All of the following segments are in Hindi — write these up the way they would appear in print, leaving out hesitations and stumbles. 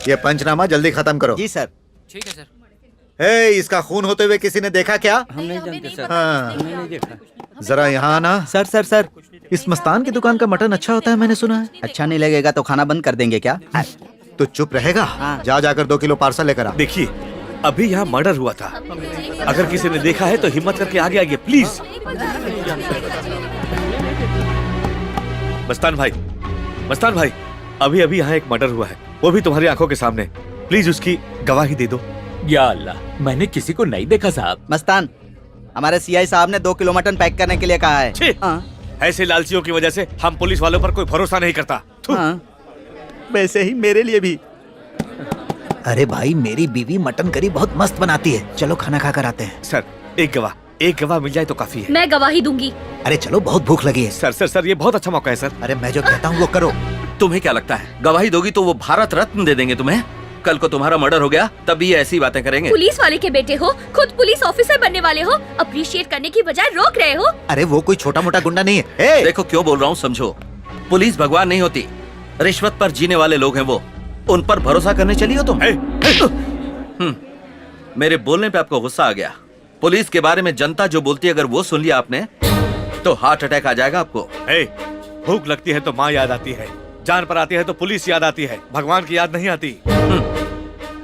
ये पंचनामा जल्दी खत्म करो। जी सर। ठीक है सर। इसका खून होते हुए किसी ने देखा क्या? हम नहीं जानते सर। हाँ। हमने नहीं देखा। जरा यहाँ आना। Sir sir sir. इस मस्तान की दुकान का मटन अच्छा होता है, मैंने सुना है। अच्छा नहीं लगेगा तो खाना बंद कर देंगे क्या? तो चुप रहेगा? जाकर 2 किलो पार्सल लेकर आ। देखिए, अभी यहाँ मर्डर हुआ था। अगर किसी ने देखा है तो हिम्मत करके आगे आइए प्लीज। मस्तान भाई, अभी अभी यहाँ एक मर्डर हुआ है, वो भी तुम्हारी आंखों के सामने। प्लीज उसकी गवाही दे दो। या अल्लाह, मैंने किसी को नहीं देखा साहब। मस्तान, हमारे सीआई साहब ने 2 किलो मटन पैक करने के लिए कहा है। छी! ऐसे लालचियों की वजह से हम पुलिस वालों पर कोई भरोसा नहीं करता। वैसे ही मेरे लिए भी। अरे भाई, मेरी बीवी मटन करी बहुत मस्त बनाती है। चलो खाना खाकर आते हैं। सर, एक गवाह मिल जाए तो काफी है। मैं गवाही दूंगी। अरे चलो, बहुत भूख लगी है। सर, ये बहुत अच्छा मौका है सर। अरे मैं जो कहता हूँ वो करो। तुम्हें क्या लगता है गवाही दोगी तो वो भारत रत्न दे देंगे तुम्हें? कल को तुम्हारा मर्डर हो गया तब भी ये ऐसी बातें करेंगे। पुलिस वाले के बेटे हो, खुद पुलिस ऑफिसर बनने वाले हो, अप्रिशिएट करने की बजाय रोक रहे हो। अरे वो कोई छोटा मोटा गुंडा नहीं है। देखो क्यों बोल रहा हूँ समझो। पुलिस भगवान नहीं होती, रिश्वत पर जीने वाले लोग हैं वो। उन पर भरोसा करने चली हो तुम? मेरे बोलने पे आपको गुस्सा आ गया। पुलिस के बारे में जनता जो बोलती है अगर वो सुन लिया आपने तो हार्ट अटैक आ जाएगा आपको। भूख लगती है तो माँ याद आती है, जान पर आती है तो पुलिस याद आती है, भगवान की याद नहीं आती।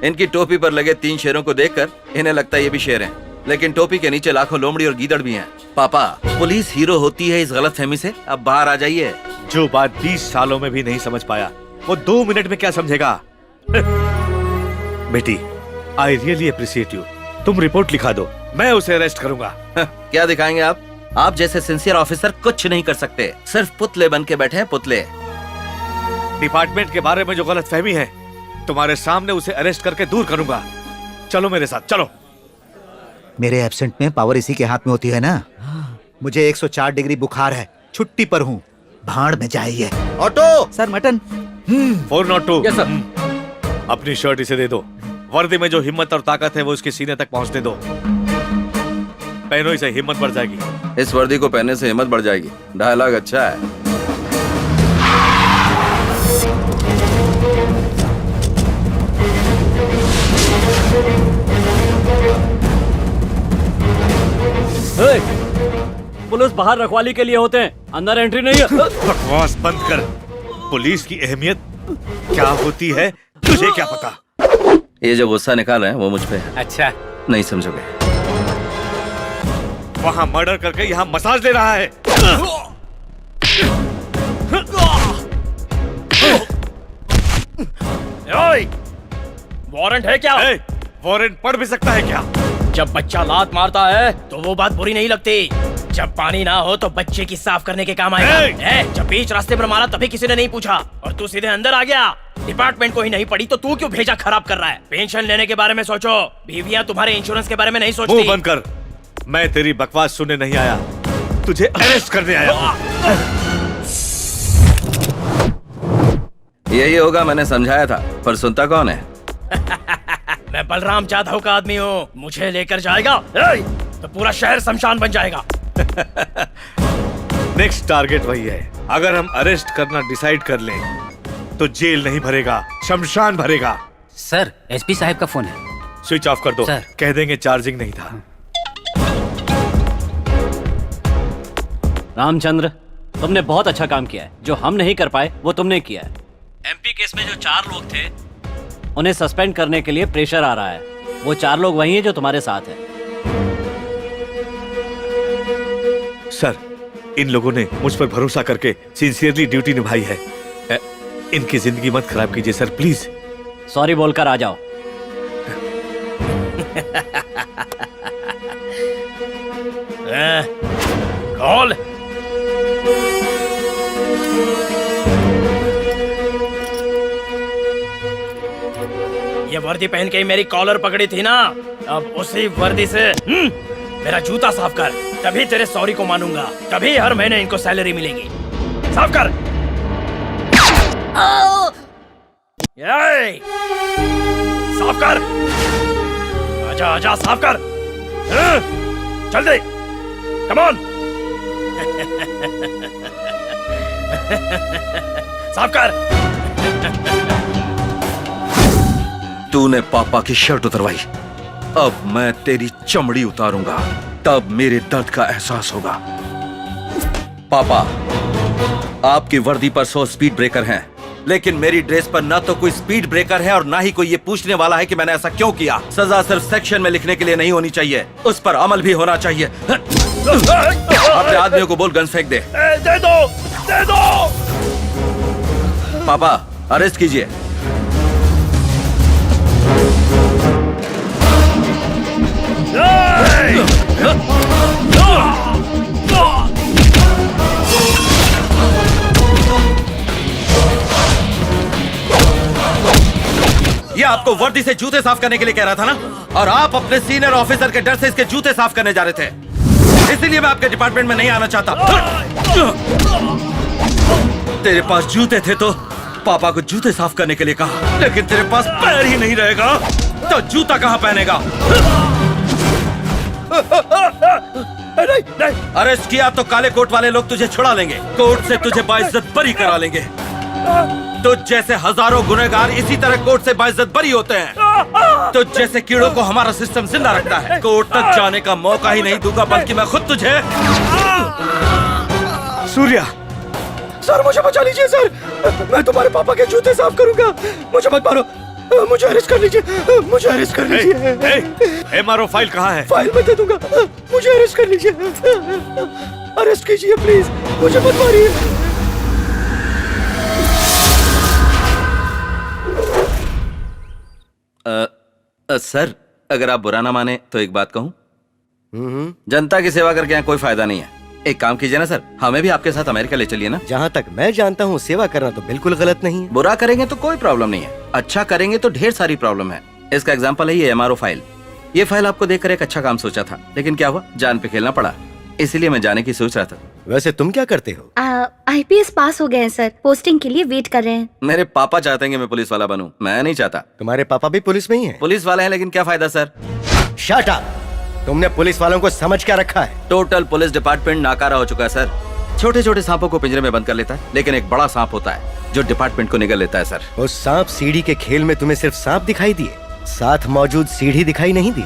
इनकी टोपी पर लगे 3 शेरों को देखकर इन्हें लगता है ये भी शेर हैं, लेकिन टोपी के नीचे लाखों लोमड़ी और गीदड़ भी हैं। पापा, पुलिस हीरो होती है इस गलतफहमी से अब बाहर आ जाइए। जो बात 20 सालों में भी नहीं समझ पाया वो 2 मिनट में क्या समझेगा? बेटी, आई रियली अप्रिशिएट यू। तुम रिपोर्ट लिखा दो, मैं उसे अरेस्ट करूंगा। क्या दिखाएंगे आप? आप जैसे सिंसियर ऑफिसर कुछ नहीं कर सकते, सिर्फ पुतले बन के बैठे हैं, पुतले। डिपार्टमेंट के बारे में जो गलतफहमी है तुम्हारे सामने उसे अरेस्ट करके दूर करूंगा। चलो मेरे साथ, चलो। मेरे एब्सेंट में पावर इसी के हाथ में होती है ना। मुझे 104 डिग्री बुखार है, छुट्टी पर हूँ। भाड़ में जाइए। Auto. Sir mutton. 402। Yes sir. अपनी शर्ट इसे दे दो। वर्दी में जो हिम्मत और ताकत है वो उसके सीने तक पहुंचने दो। पहनो इसे, हिम्मत बढ़ जाएगी। इस वर्दी को पहनने से हिम्मत बढ़ जाएगी। डायलॉग अच्छा है। पुलिस बाहर रखवाली के लिए होते हैं, अंदर एंट्री नहीं है। बकवास बंद कर। पुलिस की अहमियत क्या होती है तुझे क्या पता? ये जो गुस्सा निकाल रहे हैं वो मुझ पे है। अच्छा, नहीं समझोगे। वहाँ मर्डर करके यहाँ मसाज ले रहा है। वारंट है क्या? वारंट पढ़ भी सकता है क्या? जब बच्चा लात मारता है तो वो बात बुरी नहीं लगती। जब पानी ना हो तो बच्चे की साफ करने के काम आएगा। जब बीच रास्ते पर मारा तभी किसी ने नहीं पूछा और तू सीधे अंदर आ गया। डिपार्टमेंट को ही नहीं पड़ी तो तू क्यों भेजा खराब कर रहा है? पेंशन लेने के बारे में सोचो, बीवियां तुम्हारे इंश्योरेंस के बारे में नहीं सोचती। मुंह बंद कर। मैं तेरी बकवास सुनने नहीं आया, तुझे अरेस्ट करने आया हूँ। यही होगा, मैंने समझाया था, पर सुनता कौन है? मैं बलराम जाधव का आदमी हूँ, मुझे लेकर जाएगा तो पूरा शहर शमशान बन जाएगा। नेक्स्ट टारगेट वही है। अगर हम अरेस्ट करना डिसाइड कर लें तो जेल नहीं भरेगा, शमशान भरेगा। सर, एसपी साहब का फोन है। स्विच ऑफ कर दो। सर। कह देंगे चार्जिंग नहीं था। रामचंद्र, तुमने बहुत अच्छा काम किया है। जो हम नहीं कर पाए वो तुमने किया है। एमपी केस में जो 4 लोग थे उन्हें सस्पेंड करने के लिए प्रेशर आ रहा है। वो 4 लोग वही हैं जो तुम्हारे साथ हैं। सर, इन लोगों ने मुझ पर भरोसा करके सिंसियरली ड्यूटी निभाई है। इनकी जिंदगी मत खराब कीजिए सर, प्लीज। सॉरी बोलकर आ जाओ। कॉल। ये वर्दी पहन के ही मेरी कॉलर पकड़ी थी ना, अब उसी वर्दी से मेरा जूता साफ कर, तभी तेरे सॉरी को मानूंगा, तभी हर महीने इनको सैलरी मिलेगी। साफ कर। साफ कर। आजा आजा, साफ कर। जल्दी, कम ऑन। साफ कर। तूने पापा की शर्ट उतरवाई, अब मैं तेरी चमड़ी उतारूंगा, तब मेरे दर्द का एहसास होगा। पापा, आपकी वर्दी पर 100 स्पीड ब्रेकर हैं, लेकिन मेरी ड्रेस पर ना तो कोई स्पीड ब्रेकर है और ना ही कोई ये पूछने वाला है कि मैंने ऐसा क्यों किया। सजा सिर्फ सेक्शन में लिखने के लिए नहीं होनी चाहिए, उस पर अमल भी होना चाहिए। अपने आदमियों को बोल गन फेंक दे। दे दो, दे दो। पापा, अरेस्ट कीजिए। ये आपको वर्दी से जूते साफ करने के लिए कह रहा था ना, और आप अपने सीनियर ऑफिसर के डर से इसके जूते साफ करने जा रहे थे, इसीलिए मैं आपके डिपार्टमेंट में नहीं आना चाहता। तेरे पास जूते थे तो पापा को जूते साफ करने के लिए कहा, लेकिन तेरे पास पैर ही नहीं रहेगा तो जूता कहाँ पहनेगा? नहीं, नहीं। अरेस्ट किया तो काले कोट वाले लोग तुझे छुड़ा लेंगे, कोर्ट से तुझे बाइज्जत बरी करा लेंगे। तो जैसे हजारों गुनहगार इसी तरह कोर्ट से बाइज्जत बरी होते हैं, तो जैसे कीड़ों को हमारा सिस्टम जिंदा रखता है। कोर्ट तक जाने का मौका ही नहीं दूंगा, बल्कि मैं खुद तुझे। सूर्या, सर मुझे बचा लीजिए सर, मैं तुम्हारे पापा के जूते साफ करूंगा, मुझे मत मारो, मुझे अरेस्ट कर लीजिए, मुझे अरेस्ट कर लीजिए। MRO फाइल कहाँ है? फाइल मैं दे दूंगा, मुझे अरेस्ट कर लीजिए, अरेस्ट कीजिए प्लीज, मुझे मत मारिए। सर, अगर आप बुरा ना माने तो एक बात कहूं, जनता की सेवा करके यहाँ कोई फायदा नहीं है। एक काम कीजिए ना सर, हमें भी आपके साथ अमेरिका ले चलिए ना। जहाँ तक मैं जानता हूँ सेवा करना तो बिल्कुल गलत नहीं है। बुरा करेंगे तो कोई प्रॉब्लम नहीं है, अच्छा करेंगे तो ढेर सारी प्रॉब्लम है। इसका एग्जांपल है ये MRO फाइल। ये फाइल आपको देखकर एक अच्छा काम सोचा था, लेकिन क्या हुआ, जान पे खेलना पड़ा, इसीलिए मैं जाने की सोच रहा था। वैसे तुम क्या करते हो? IPS पास हो गए हैं सर, पोस्टिंग के लिए वेट कर रहे हैं। मेरे पापा चाहते हैं कि मैं पुलिस वाला बनूं, मैं नहीं चाहता। तुम्हारे पापा भी पुलिस में ही हैं? पुलिस वाले हैं, लेकिन क्या फायदा सर। Shut up! तुमने पुलिस वालों को समझ क्या रखा है? टोटल पुलिस डिपार्टमेंट नाकारा हो चुका है सर। छोटे छोटे सांपों को पिंजरे में बंद कर लेता है, लेकिन एक बड़ा सांप होता है जो डिपार्टमेंट को निगल लेता है सर। उस सांप सीढ़ी के खेल में तुम्हें सिर्फ सांप दिखाई दिए, साथ मौजूद सीढ़ी दिखाई नहीं दी।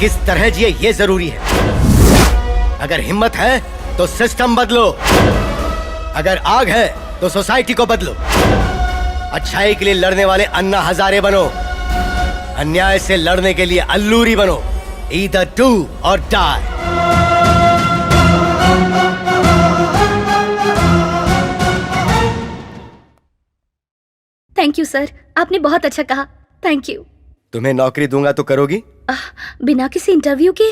किस तरह जिए ये जरूरी है। अगर हिम्मत है तो सिस्टम बदलो, अगर आग है तो सोसाइटी को बदलो। अच्छाई के लिए लड़ने वाले अन्ना हजारे बनो, अन्याय से लड़ने के लिए अल्लूरी बनो। Either do or die. Thank you sir, आपने बहुत अच्छा कहा, थैंक यू। तुम्हें नौकरी दूंगा तो करोगी? बिना किसी इंटरव्यू के?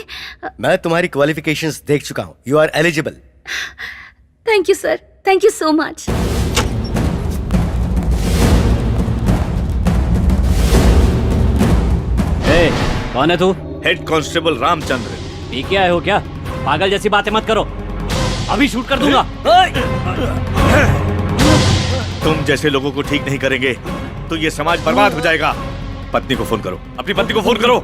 मैं तुम्हारी क्वालिफिकेशंस देख चुका हूँ, you are eligible. Thank you sir, thank you so much. कौन है तू? Head constable Ramchandra. पी के आए हो क्या? पागल जैसी बातें मत करो, अभी शूट कर दूंगा। तुम जैसे लोगों को ठीक नहीं करेंगे तो ये समाज बर्बाद हो जाएगा। पत्नी को फोन करो, अपनी पत्नी को फोन करो।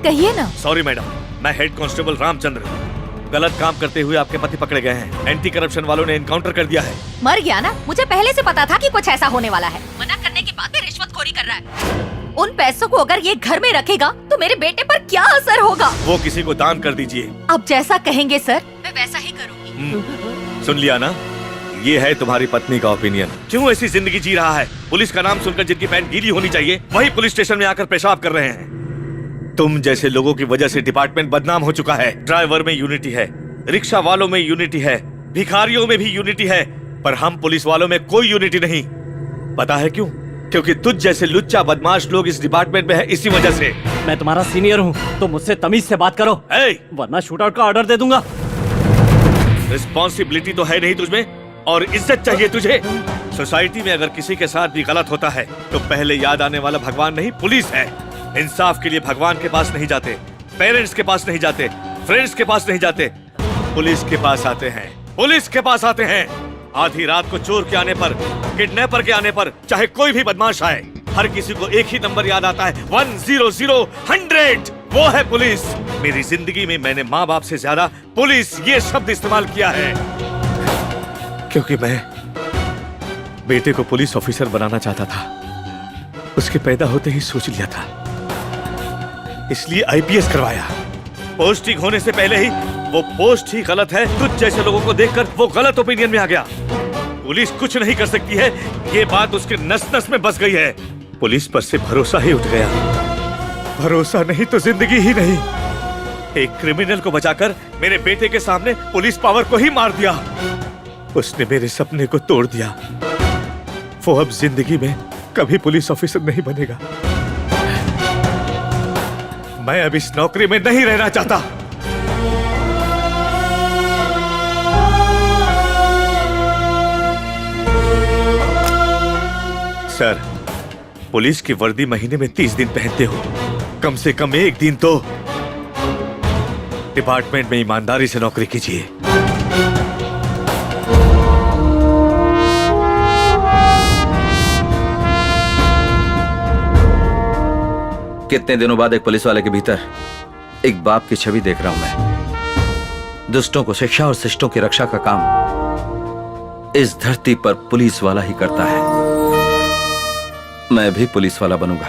कहिए ना। सॉरी मैडम, मैं हेड कांस्टेबल रामचंद्र। गलत काम करते हुए आपके पति पकड़े गए हैं। एंटी करप्शन वालों ने एनकाउंटर कर दिया है। मर गया ना, मुझे पहले से पता था कि कुछ ऐसा होने वाला है। मना करने के बाद भी रिश्वतखोरी कर रहा है। उन पैसों को अगर ये घर में रखेगा तो मेरे बेटे पर क्या असर होगा? वो किसी को दान कर दीजिए। अब जैसा कहेंगे सर, मैं वैसा ही करूंगी। सुन लिया ना, ये है तुम्हारी पत्नी का ओपिनियन। क्यों ऐसी जिंदगी जी रहा है? पुलिस का नाम सुनकर जिनकी पैंट गीली होनी चाहिए वही पुलिस स्टेशन में आकर पेशाब कर रहे हैं। तुम जैसे लोगों की वजह से डिपार्टमेंट बदनाम हो चुका है। ड्राइवर में यूनिटी है, रिक्शा वालों में यूनिटी है, भिखारियों में भी यूनिटी है, पर हम पुलिस वालों में कोई यूनिटी नहीं। पता है क्यों? क्योंकि तुझ जैसे लुच्चा बदमाश लोग इस डिपार्टमेंट में है, इसी वजह से। मैं तुम्हारा सीनियर हूँ तो मुझसे तमीज से बात करो, वरना शूट आउट का ऑर्डर दे दूंगा। रिस्पॉन्सिबिलिटी तो है नहीं तुझमें, और इज्जत चाहिए तुझे। सोसाइटी में अगर किसी के साथ भी गलत होता है तो पहले याद आने वाला भगवान नहीं, पुलिस है। इंसाफ के लिए भगवान के पास नहीं जाते, पेरेंट्स के पास नहीं जाते, फ्रेंड्स के पास नहीं जाते, पुलिस के पास आते हैं। पुलिस के पास आते हैं। आधी रात को चोर के आने पर, किडनैपर के आने पर, चाहे कोई भी बदमाश आए, हर किसी को एक ही नंबर याद आता है, 100-100। वो है पुलिस। मेरी जिंदगी में मैंने माँ बाप से ज्यादा पुलिस ये शब्द इस्तेमाल किया है, क्योंकि बेटे को पुलिस ऑफिसर बनाना चाहता था। उसके पैदा होते ही सोच लिया था, इसलिए आईपीएस करवाया। पोस्टिंग होने से पहले ही वो पोस्ट ही गलत है, कुछ जैसे लोगों को देखकर वो गलत ओपिनियन में आ गया। पुलिस कुछ नहीं कर सकती है, ये बात उसके नस नस में बस गई है। पुलिस पर से भरोसा ही उठ गया। भरोसा नहीं तो जिंदगी ही नहीं। एक क्रिमिनल को बचाकर मेरे बेटे के सामने पुलिस पावर को ही मार दिया। उसने मेरे सपने को तोड़ दिया। वो अब जिंदगी में कभी पुलिस ऑफिसर नहीं बनेगा। मैं अब इस नौकरी में नहीं रहना चाहता। सर, पुलिस की वर्दी महीने में 30 दिन पहनते हो, कम से कम एक दिन तो डिपार्टमेंट में ईमानदारी से नौकरी कीजिए। कितने दिनों बाद एक पुलिस वाले के भीतर एक बाप की छवि देख रहा हूं मैं। दुष्टों को शिक्षा और शिष्टों की रक्षा का काम इस धरती पर पुलिस वाला ही करता है। मैं भी पुलिस वाला बनूंगा।